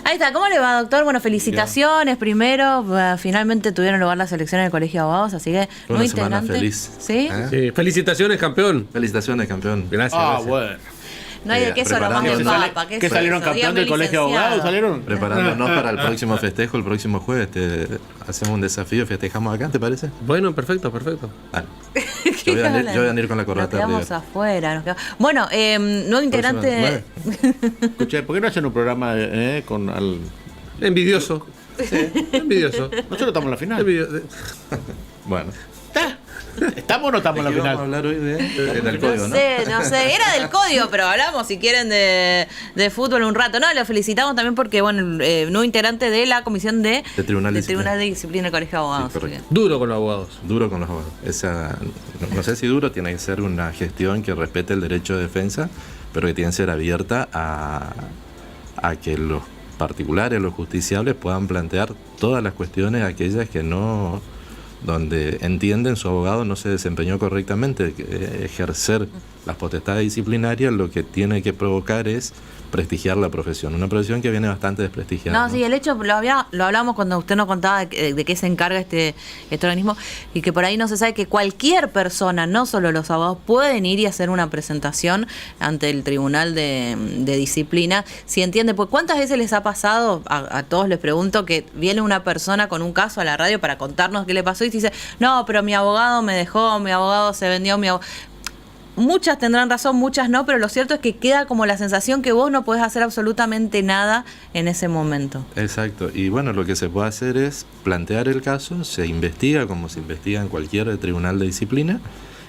Ahí está, ¿cómo le va, doctor? Bueno, felicitaciones primero. Finalmente tuvieron lugar las elecciones del Colegio de Abogados, así que Una muy semana integrante. feliz. ¿Sí? Sí, felicitaciones, campeón. Felicitaciones, campeón. Gracias. gracias. Bueno. No hay de queso nomás de preparándonos. papa. ¿Qué ¿Que es salieron eso? campeón Dígame, del Colegio de Abogados? licenciado. ¿Salieron? Preparándonos para el próximo festejo, el próximo jueves. Hacemos un desafío, festejamos acá, ¿te parece? Bueno, perfecto, perfecto. Dale. Yo voy a venir con la Nos corbata quedamos arriba. afuera. Bueno, nuevo integrante. Escuché, ¿por qué no hacen un programa con al... Envidioso. Envidioso. Nosotros estamos en la final. Bueno. ¿Estamos o no estamos en la ¿De qué vamos a final? hablar hoy del código, No sé, era del código, pero hablamos si quieren de fútbol un rato. No, lo felicitamos también porque, bueno, nuevo integrante de la comisión de Tribunal de Disciplina del Colegio de Abogados. Sí, correcto. Duro con los abogados. Duro con los abogados. No sé si duro, tiene que ser una gestión que respete el derecho de defensa, pero que tiene que ser abierta a que los particulares, los justiciables puedan plantear todas las cuestiones, aquellas que no, donde entienden su abogado no se desempeñó correctamente. Ejercer las potestades disciplinarias lo que tiene que provocar es prestigiar la profesión, una profesión que viene bastante desprestigiada. No, sí, el hecho lo hablamos cuando usted nos contaba de qué se encarga este organismo, y que por ahí no se sabe que cualquier persona, no solo los abogados, pueden ir y hacer una presentación ante el Tribunal de Disciplina, si entiende. Pues ¿cuántas veces les ha pasado, a todos les pregunto, que viene una persona con un caso a la radio para contarnos qué le pasó y dice, no, pero mi abogado me dejó, mi abogado se vendió, mi abogado... Muchas tendrán razón, muchas no, pero lo cierto es que queda como la sensación que vos no podés hacer absolutamente nada en ese momento. Exacto, y bueno, lo que se puede hacer es plantear el caso, se investiga como se investiga en cualquier tribunal de disciplina,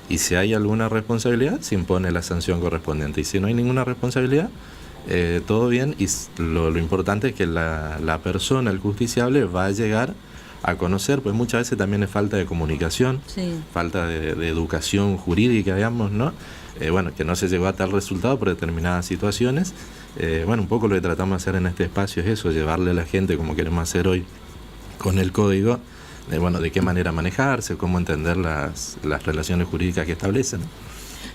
y si hay alguna responsabilidad, se impone la sanción correspondiente, y si no hay ninguna responsabilidad, todo bien, y lo importante es que la persona, el justiciable, va a llegar a conocer, pues muchas veces también es falta de comunicación, Sí. falta de educación jurídica, digamos, ¿no? Bueno, que no se llegó a tal resultado por determinadas situaciones. Bueno, un poco lo que tratamos de hacer en este espacio es eso, llevarle a la gente, como queremos hacer hoy con el código, bueno, de qué manera manejarse, cómo entender las relaciones jurídicas que establecen.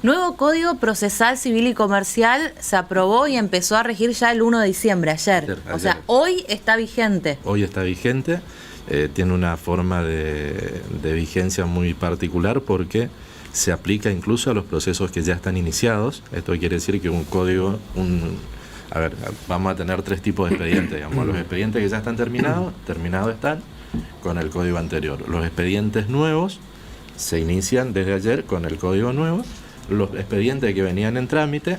Nuevo Código Procesal Civil y Comercial se aprobó y empezó a regir ya el 1 de diciembre, ayer. O sea, hoy está vigente. Hoy está vigente. Tiene una forma de vigencia muy particular porque se aplica incluso a los procesos que ya están iniciados. Esto quiere decir que un código, vamos a tener tres tipos de expedientes, digamos. Los expedientes que ya están terminados están con el código anterior. Los expedientes nuevos se inician desde ayer con el código nuevo. Los expedientes que venían en trámite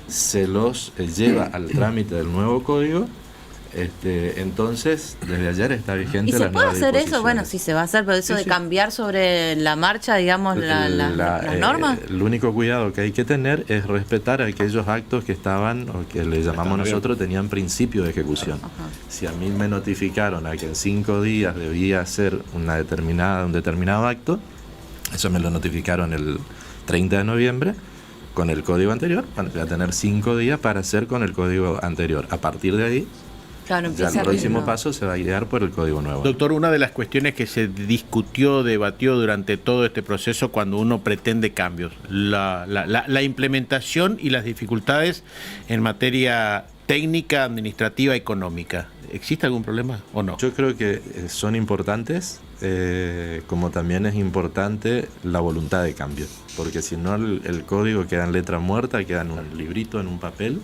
se los lleva al trámite del nuevo código. Entonces, desde ayer está vigente. ¿Y se las puede nuevas hacer eso? disposiciones. Bueno, sí se va a hacer, pero eso Sí, de sí. cambiar sobre la marcha, digamos, las normas. El único cuidado que hay que tener es respetar aquellos actos que estaban, o que le llamamos nosotros, tenían principio de ejecución. Ajá. Si a mí me notificaron a que en 5 días debía hacer un determinado acto, eso me lo notificaron el 30 de noviembre, con el código anterior, bueno, voy a tener 5 días para hacer con el código anterior. A partir de ahí, Claro, ya empieza el próximo a paso se va a guiar por el código nuevo. Doctor, una de las cuestiones que se discutió, debatió durante todo este proceso cuando uno pretende cambios, la implementación y las dificultades en materia técnica, administrativa, económica. ¿Existe algún problema o no? Yo creo que son importantes, como también es importante la voluntad de cambio, porque si no el código queda en letra muerta, queda en un librito, en un papel,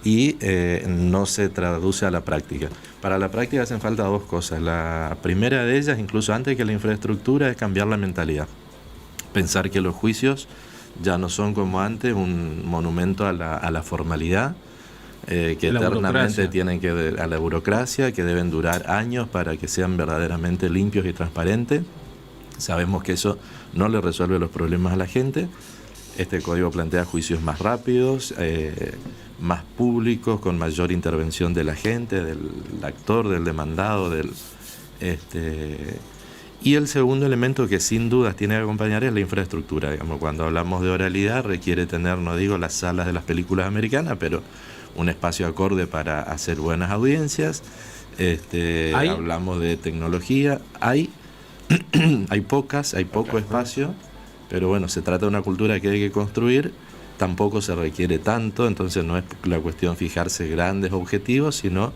y no se traduce a la práctica. Para la práctica hacen falta dos cosas. La primera de ellas, incluso antes que la infraestructura, es cambiar la mentalidad. Pensar que los juicios ya no son como antes un monumento a la formalidad, que eternamente tienen que a la burocracia, que deben durar años para que sean verdaderamente limpios y transparentes. Sabemos que eso no le resuelve los problemas a la gente. Este código plantea juicios más rápidos, más públicos, con mayor intervención de la gente, del actor, del demandado, y el segundo elemento que sin dudas tiene que acompañar es la infraestructura. Digamos, cuando hablamos de oralidad requiere tener, no digo las salas de las películas americanas, pero un espacio acorde para hacer buenas audiencias. Hablamos de tecnología, hay poco espacio, pero bueno, se trata de una cultura que hay que construir. Tampoco se requiere tanto, entonces no es la cuestión fijarse grandes objetivos, sino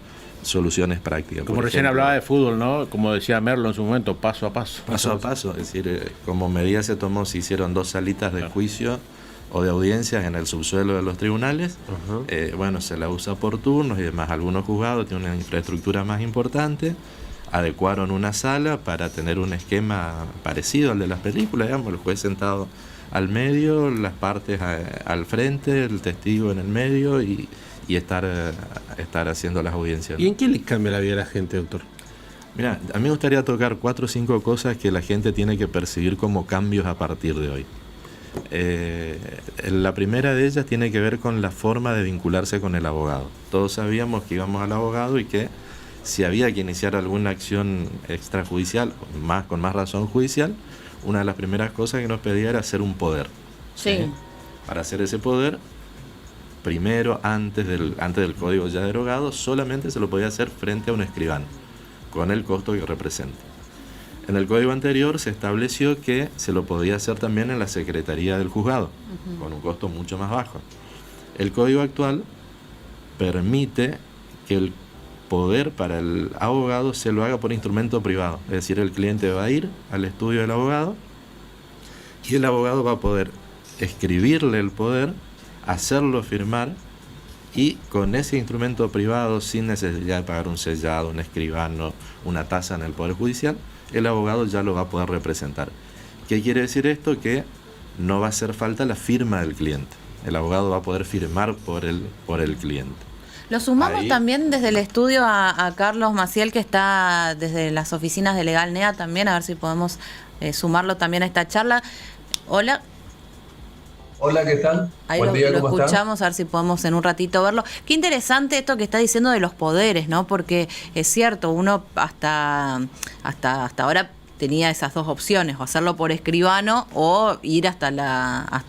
soluciones prácticas. Como Por recién ejemplo, hablaba de fútbol, ¿no? Como decía Merlo en su momento, paso a paso. paso a paso, es decir, como medida se tomó, se hicieron 2 salitas de juicio o de audiencias en el subsuelo de los tribunales. Bueno, se la usa por turnos y demás. Algunos juzgados tienen una infraestructura más importante, adecuaron una sala para tener un esquema parecido al de las películas, digamos, el juez sentado al medio, las partes al frente, el testigo en el medio y estar haciendo las audiencias. ¿Y en qué le cambia la vida a la gente, doctor? Mira, a mí me gustaría tocar 4 o 5 cosas que la gente tiene que percibir como cambios a partir de hoy. La primera de ellas tiene que ver con la forma de vincularse con el abogado. Todos sabíamos que íbamos al abogado y que si había que iniciar alguna acción extrajudicial, con más razón judicial, una de las primeras cosas que nos pedía era hacer un poder. Sí. Para hacer ese poder, primero, antes del código ya derogado, solamente se lo podía hacer frente a un escribano, con el costo que representa. En el código anterior se estableció que se lo podía hacer también en la secretaría del juzgado, con un costo mucho más bajo. El código actual permite que el poder para el abogado se lo haga por instrumento privado, es decir, el cliente va a ir al estudio del abogado y el abogado va a poder escribirle el poder, hacerlo firmar y con ese instrumento privado, sin necesidad de pagar un sellado, un escribano, una tasa en el Poder Judicial, el abogado ya lo va a poder representar. ¿Qué quiere decir esto? Que no va a hacer falta la firma del cliente. El abogado va a poder firmar por el cliente. Lo sumamos Ahí. también desde el estudio a Carlos Maciel, que está desde las oficinas de Legal NEA también, a ver si podemos sumarlo también a esta charla. Hola. Hola, ¿qué tal? Ahí Buen día, lo ¿cómo están? escuchamos, a ver si podemos en un ratito verlo. Qué interesante esto que está diciendo de los poderes, ¿no? Porque es cierto, uno hasta ahora tenía esas 2 opciones, o hacerlo por escribano o ir hasta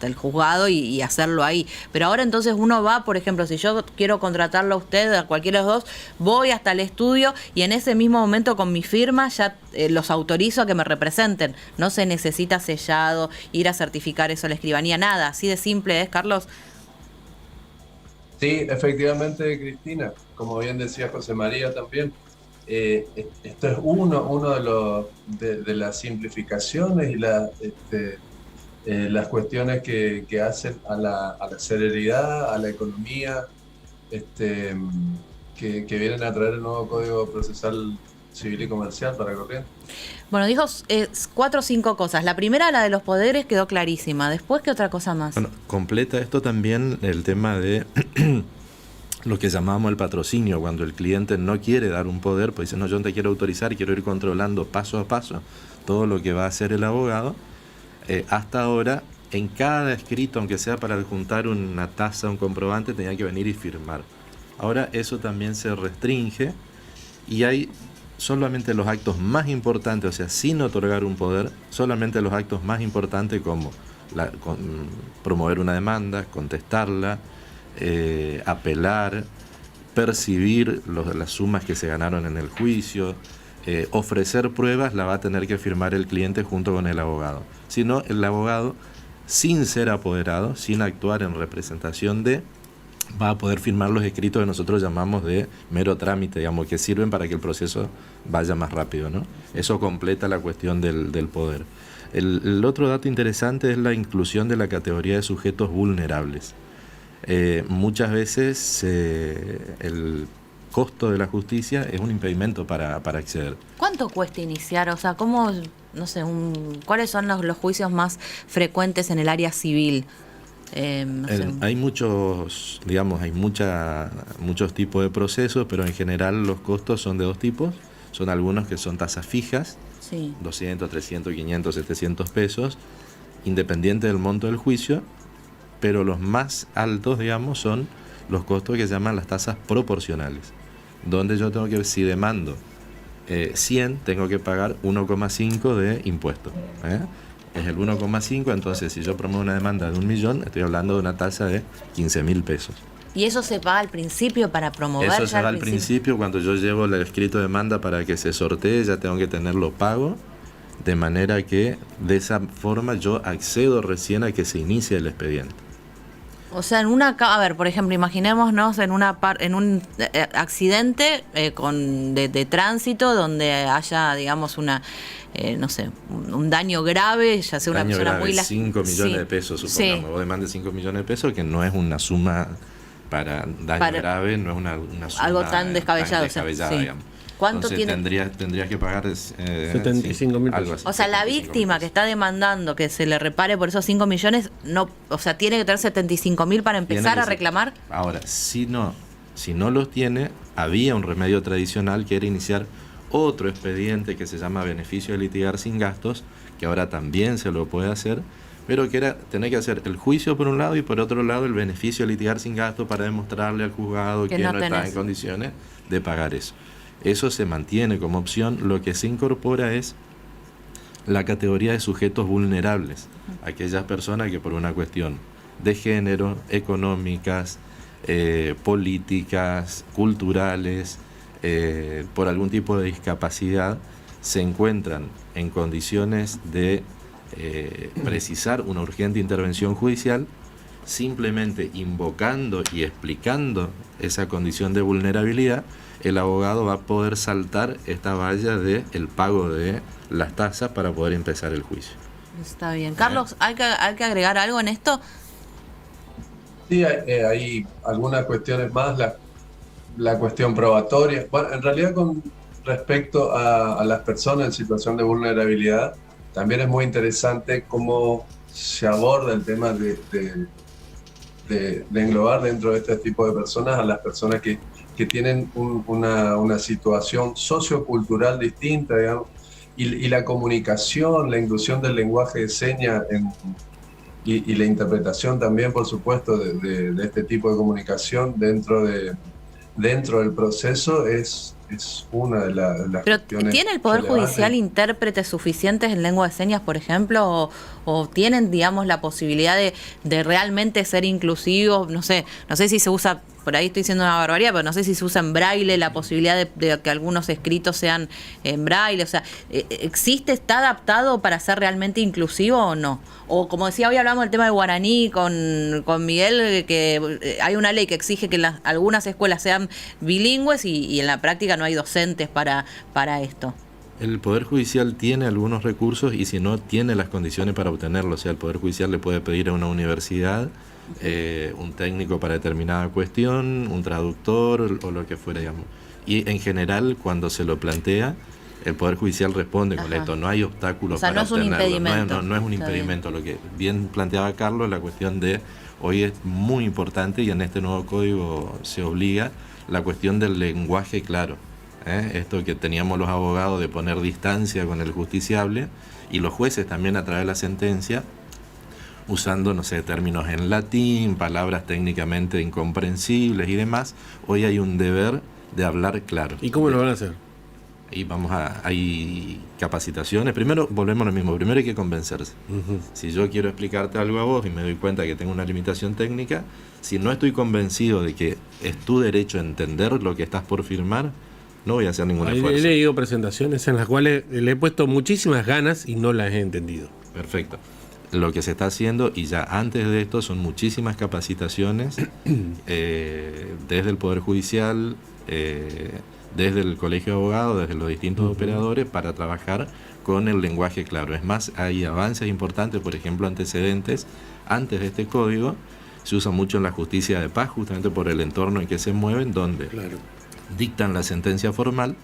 el juzgado y hacerlo ahí. Pero ahora entonces uno va, por ejemplo, si yo quiero contratarlo a usted, a cualquiera de los 2, voy hasta el estudio y en ese mismo momento con mi firma ya los autorizo a que me representen. No se necesita sellado, ir a certificar eso a la escribanía, nada. Así de simple es, Carlos. Sí, efectivamente, Cristina, como bien decía José María también, esto es uno de las simplificaciones y las cuestiones que hacen a la celeridad, a la economía, que vienen a traer el nuevo Código Procesal Civil y Comercial para Corrientes. Bueno, dijo 4 o 5 cosas. La primera, la de los poderes, quedó clarísima. Después, ¿qué otra cosa más? Bueno, completa esto también el tema de lo que llamamos el patrocinio, cuando el cliente no quiere dar un poder, pues dice, no, yo no te quiero autorizar, quiero ir controlando paso a paso todo lo que va a hacer el abogado. Hasta ahora, en cada escrito, aunque sea para adjuntar una tasa, un comprobante, tenía que venir y firmar. Ahora eso también se restringe y hay solamente los actos más importantes, o sea, sin otorgar un poder, solamente los actos más importantes como promover una demanda, contestarla, apelar, percibir las sumas que se ganaron en el juicio, ofrecer pruebas, la va a tener que firmar el cliente junto con el abogado. Si no, el abogado, sin ser apoderado, sin actuar en representación va a poder firmar los escritos que nosotros llamamos de mero trámite, digamos, que sirven para que el proceso vaya más rápido, ¿no? Eso completa la cuestión del poder. El otro dato interesante es la inclusión de la categoría de sujetos vulnerables. Muchas veces el costo de la justicia es un impedimento para acceder. ¿Cuánto cuesta iniciar? O sea, ¿cómo, no sé, cuáles son los juicios más frecuentes en el área civil? Hay muchos, digamos, muchos tipos de procesos, pero en general los costos son de 2 tipos. Son algunos que son tasas fijas, sí. 200, 300, 500, 700 pesos, independiente del monto del juicio, pero los más altos, digamos, son los costos que se llaman las tasas proporcionales, donde yo tengo que, si demando 100, tengo que pagar 1,5 de impuesto. Es el 1,5, entonces si yo promuevo una demanda de 1 millón, estoy hablando de una tasa de 15.000 pesos. ¿Y eso se paga al principio para promover? Eso se paga al principio, cuando yo llevo el escrito de demanda para que se sortee, ya tengo que tenerlo pago, de manera que de esa forma yo accedo recién a que se inicie el expediente. O sea, a ver, por ejemplo, imaginémonos en un accidente de tránsito donde haya, digamos, no sé, un daño grave, ya sea una Daño persona grave, muy 5 millones de pesos, supongamos. Sí. Vos demandes 5 millones de pesos, que no es una suma para daño grave, no es una suma algo tan descabellado, sí. digamos. ¿Cuánto Entonces tiene? tendrías que pagar 75.000 algo así, O sea, la 75.000 víctima que pesos. está demandando que se le repare por esos 5 millones, no, o sea, tiene que tener 75.000 para Tiene empezar que a ser. reclamar. Ahora, si no los tiene, había un remedio tradicional que era iniciar otro expediente que se llama beneficio de litigar sin gastos, que ahora también se lo puede hacer, pero que era tener que hacer el juicio por un lado y por otro lado el beneficio de litigar sin gastos para demostrarle al juzgado Que que no no está tenés. en condiciones de pagar eso. Eso se mantiene como opción. Lo que se incorpora es la categoría de sujetos vulnerables, aquellas personas que por una cuestión de género, económicas, políticas, culturales, por algún tipo de discapacidad, se encuentran en condiciones de precisar una urgente intervención judicial, simplemente invocando y explicando esa condición de vulnerabilidad, el abogado va a poder saltar esta valla de el pago de las tasas para poder empezar el juicio. Está bien. Carlos, ¿hay que agregar algo en esto? Sí, hay algunas cuestiones más, la cuestión probatoria. Bueno, en realidad con respecto a las personas en situación de vulnerabilidad, también es muy interesante cómo se aborda el tema de englobar dentro de este tipo de personas a las personas que tienen una situación sociocultural distinta, digamos, y la comunicación, la inclusión del lenguaje de señas y la interpretación también, por supuesto, de este tipo de comunicación dentro del proceso es una de las Pero cuestiones ¿tiene el Poder relevantes. Judicial intérpretes suficientes en lengua de señas, por ejemplo? ¿O tienen, digamos, la posibilidad de realmente ser inclusivos? No sé si se usa, por ahí estoy diciendo una barbaridad, pero no sé si se usa en braille, la posibilidad de que algunos escritos sean en braille. O sea, ¿está adaptado para ser realmente inclusivo o no? O como decía, hoy hablamos del tema del guaraní con Miguel, que hay una ley que exige que algunas escuelas sean bilingües y en la práctica no hay docentes para esto. El Poder Judicial tiene algunos recursos y si no tiene las condiciones para obtenerlo, o sea, el Poder Judicial le puede pedir a una universidad un técnico para determinada cuestión, un traductor o lo que fuera, digamos. Y en general, cuando se lo plantea, el Poder Judicial responde con esto, no hay obstáculos o sea, para no es un obtenerlo. impedimento. No es un impedimento. Lo que bien planteaba Carlos, la cuestión de hoy es muy importante y en este nuevo código se obliga la cuestión del lenguaje claro. Esto que teníamos los abogados de poner distancia con el justiciable y los jueces también a través de la sentencia usando, no sé, términos en latín, palabras técnicamente incomprensibles y demás. Hoy hay un deber de hablar claro. ¿Y cómo lo van a hacer? Y hay capacitaciones. Primero, volvemos a lo mismo. Primero hay que convencerse. Si yo quiero explicarte algo a vos y me doy cuenta que tengo una limitación técnica, si no estoy convencido de que es tu derecho a entender lo que estás por firmar, no voy a hacer ningún esfuerzo. He leído presentaciones en las cuales le he puesto muchísimas ganas y no las he entendido. Perfecto. Lo que se está haciendo, y ya antes de esto, son muchísimas capacitaciones desde el Poder Judicial, desde el Colegio de Abogados, desde los distintos operadores, para trabajar con el lenguaje claro. Es más, hay avances importantes, por ejemplo, antecedentes. Antes de este código, se usa mucho en la justicia de paz, justamente por el entorno en que se mueven, donde dictan la sentencia formal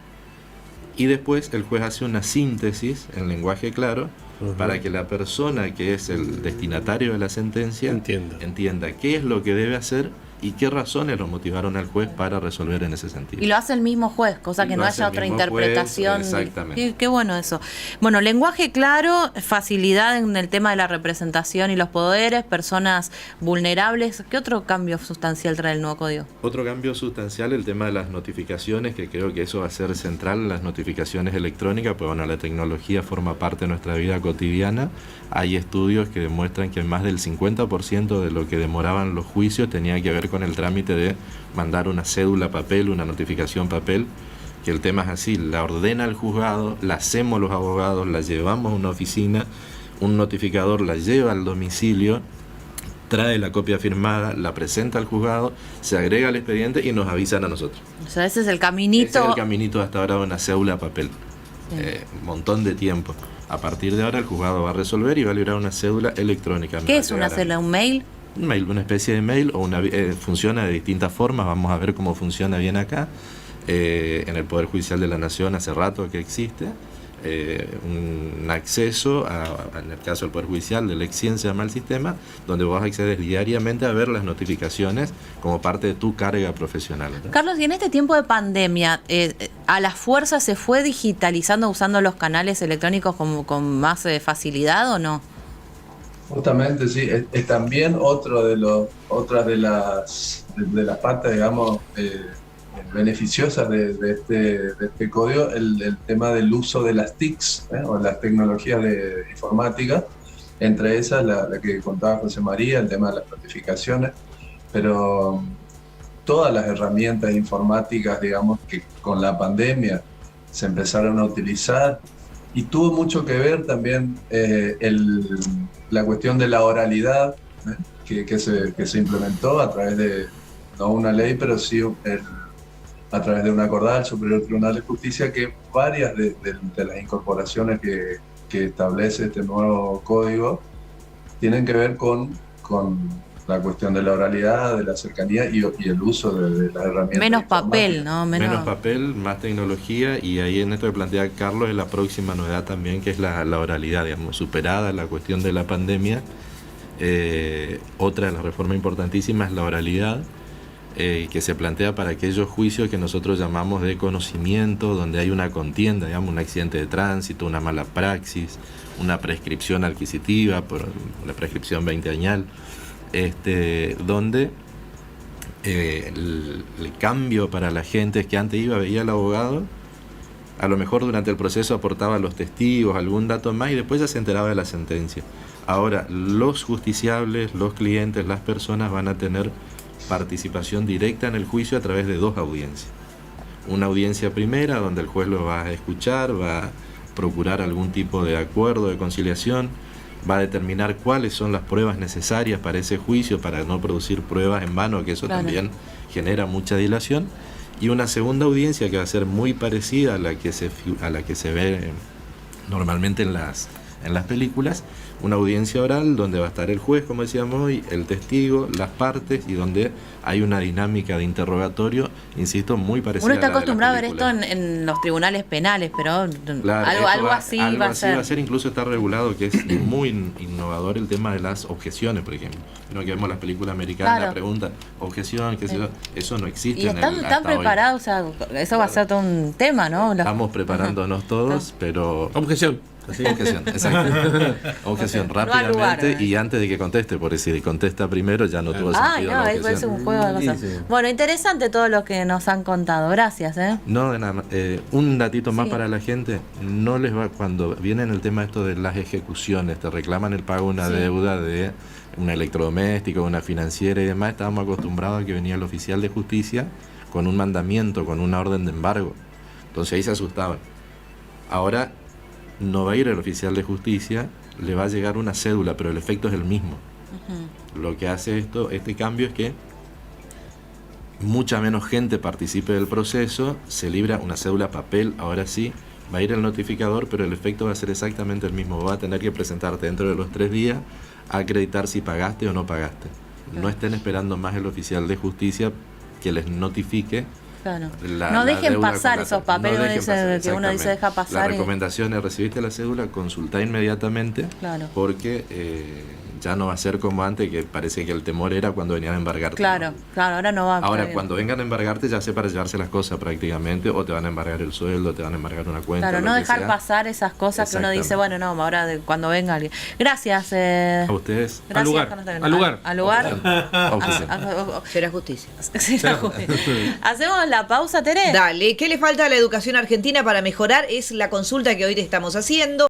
y después el juez hace una síntesis en lenguaje claro para que la persona que es el destinatario de la sentencia entienda qué es lo que debe hacer y qué razones lo motivaron al juez para resolver en ese sentido. Y lo hace el mismo juez, cosa que no haya otra interpretación. Exactamente. Qué bueno eso. Bueno, lenguaje claro, facilidad en el tema de la representación y los poderes, personas vulnerables. ¿Qué otro cambio sustancial trae el nuevo código? Otro cambio sustancial, el tema de las notificaciones, que creo que eso va a ser central, las notificaciones electrónicas, pues bueno, la tecnología forma parte de nuestra vida cotidiana. Hay estudios que demuestran que más del 50% de lo que demoraban los juicios tenía que ver con el trámite de mandar una cédula papel, una notificación papel, que el tema es así, la ordena el juzgado, la hacemos los abogados, la llevamos a una oficina, un notificador la lleva al domicilio, trae la copia firmada, la presenta al juzgado, se agrega al expediente y nos avisan a nosotros. O sea, ese es el caminito. Ese es el caminito hasta ahora de una cédula a papel. Un montón de tiempo. A partir de ahora el juzgado va a resolver y va a librar una cédula electrónica. ¿Qué es una cédula? ¿Un mail? Un mail, una especie de mail, o funciona de distintas formas. Vamos a ver cómo funciona bien acá. En el Poder Judicial de la Nación hace rato que existe. Un acceso, en el caso del Poder Judicial, del Ex-100 se llama el sistema, donde vos accedes diariamente a ver las notificaciones como parte de tu carga profesional, ¿no? Carlos, y en este tiempo de pandemia, ¿a la fuerza se fue digitalizando usando los canales electrónicos con más facilidad o no? Justamente, sí. Es también otras de las partes, digamos, beneficiosas de este código, el tema del uso de las TICs, o las tecnologías de informática, entre esas la que contaba José María, el tema de las notificaciones, pero todas las herramientas informáticas, digamos, que con la pandemia se empezaron a utilizar, y tuvo mucho que ver también la cuestión de la oralidad, que se implementó a través de, no una ley, pero sí a través de un acordado del Superior Tribunal de Justicia, que varias de las incorporaciones que establece este nuevo código tienen que ver con la cuestión de la oralidad, de la cercanía y el uso de las herramientas. Menos papel, ¿no? Menos papel, más tecnología, y ahí en esto que plantea Carlos es la próxima novedad también, que es la oralidad, digamos, superada la cuestión de la pandemia. Otra de las reformas importantísimas es la oralidad, que se plantea para aquellos juicios que nosotros llamamos de conocimiento, donde hay una contienda, digamos, un accidente de tránsito, una mala praxis, una prescripción adquisitiva, por la prescripción 20añal, donde el cambio para la gente es que antes veía al abogado, a lo mejor durante el proceso aportaba los testigos, algún dato más, y después ya se enteraba de la sentencia. Ahora, los justiciables, los clientes, las personas van a tener participación directa en el juicio a través de 2 audiencias. Una audiencia primera, donde el juez lo va a escuchar, va a procurar algún tipo de acuerdo, de conciliación, va a determinar cuáles son las pruebas necesarias para ese juicio, para no producir pruebas en vano, que eso también genera mucha dilación. Y una segunda audiencia que va a ser muy parecida a la que se ve normalmente en las películas, una audiencia oral donde va a estar el juez, como decíamos hoy, el testigo, las partes, y donde hay una dinámica de interrogatorio, insisto, muy parecida. Uno está a la acostumbrado a ver película. esto en los tribunales penales, pero Claro, algo así va a ser. Incluso está regulado, que es muy innovador el tema de las objeciones, por ejemplo. Que vemos las películas americanas, la pregunta, objeción, qué sé yo, eso no existe. Y están preparados, o sea, eso va a ser todo un tema, ¿no? Estamos preparándonos todos, pero... Objeción. Sí, objeción, exacto. Objeción rápidamente, y antes de que conteste, porque si contesta primero ya no tuvo sentido la objeción. Es un juego de cosas. Sí. Bueno, interesante todo lo que nos han contado. Gracias. No, de nada. Un datito más para la gente. No les va, cuando viene el tema esto de las ejecuciones, te reclaman el pago de una deuda de un electrodoméstico, una financiera y demás, estábamos acostumbrados a que venía el oficial de justicia con un mandamiento, con una orden de embargo. Entonces ahí se asustaban. Ahora no va a ir el oficial de justicia, le va a llegar una cédula, pero el efecto es el mismo. Lo que hace este cambio es que mucha menos gente participe del proceso, se libra una cédula papel, ahora sí, va a ir el notificador, pero el efecto va a ser exactamente el mismo. Va a tener que presentarte dentro de los 3 días a acreditar si pagaste o no pagaste. No estén esperando más el oficial de justicia que les notifique. Claro. No dejen pasar esos papeles, que uno dice deja pasar. La recomendación es: recibiste la cédula, consultá inmediatamente, porque ya no va a ser como antes, que parece que el temor era cuando venían a embargarte. Claro, ahora no va a Ahora, cuando vengan a embargarte, ya sé para llevarse las cosas prácticamente, o te van a embargar el sueldo, te van a embargar una cuenta. Claro, no dejar pasar esas cosas que uno dice, bueno, no, ahora cuando venga alguien. Gracias. A ustedes. Gracias, al lugar. Será justicia. Hacemos la pausa, Tere. Dale, ¿qué le falta a la educación argentina para mejorar? Es la consulta que hoy te estamos haciendo.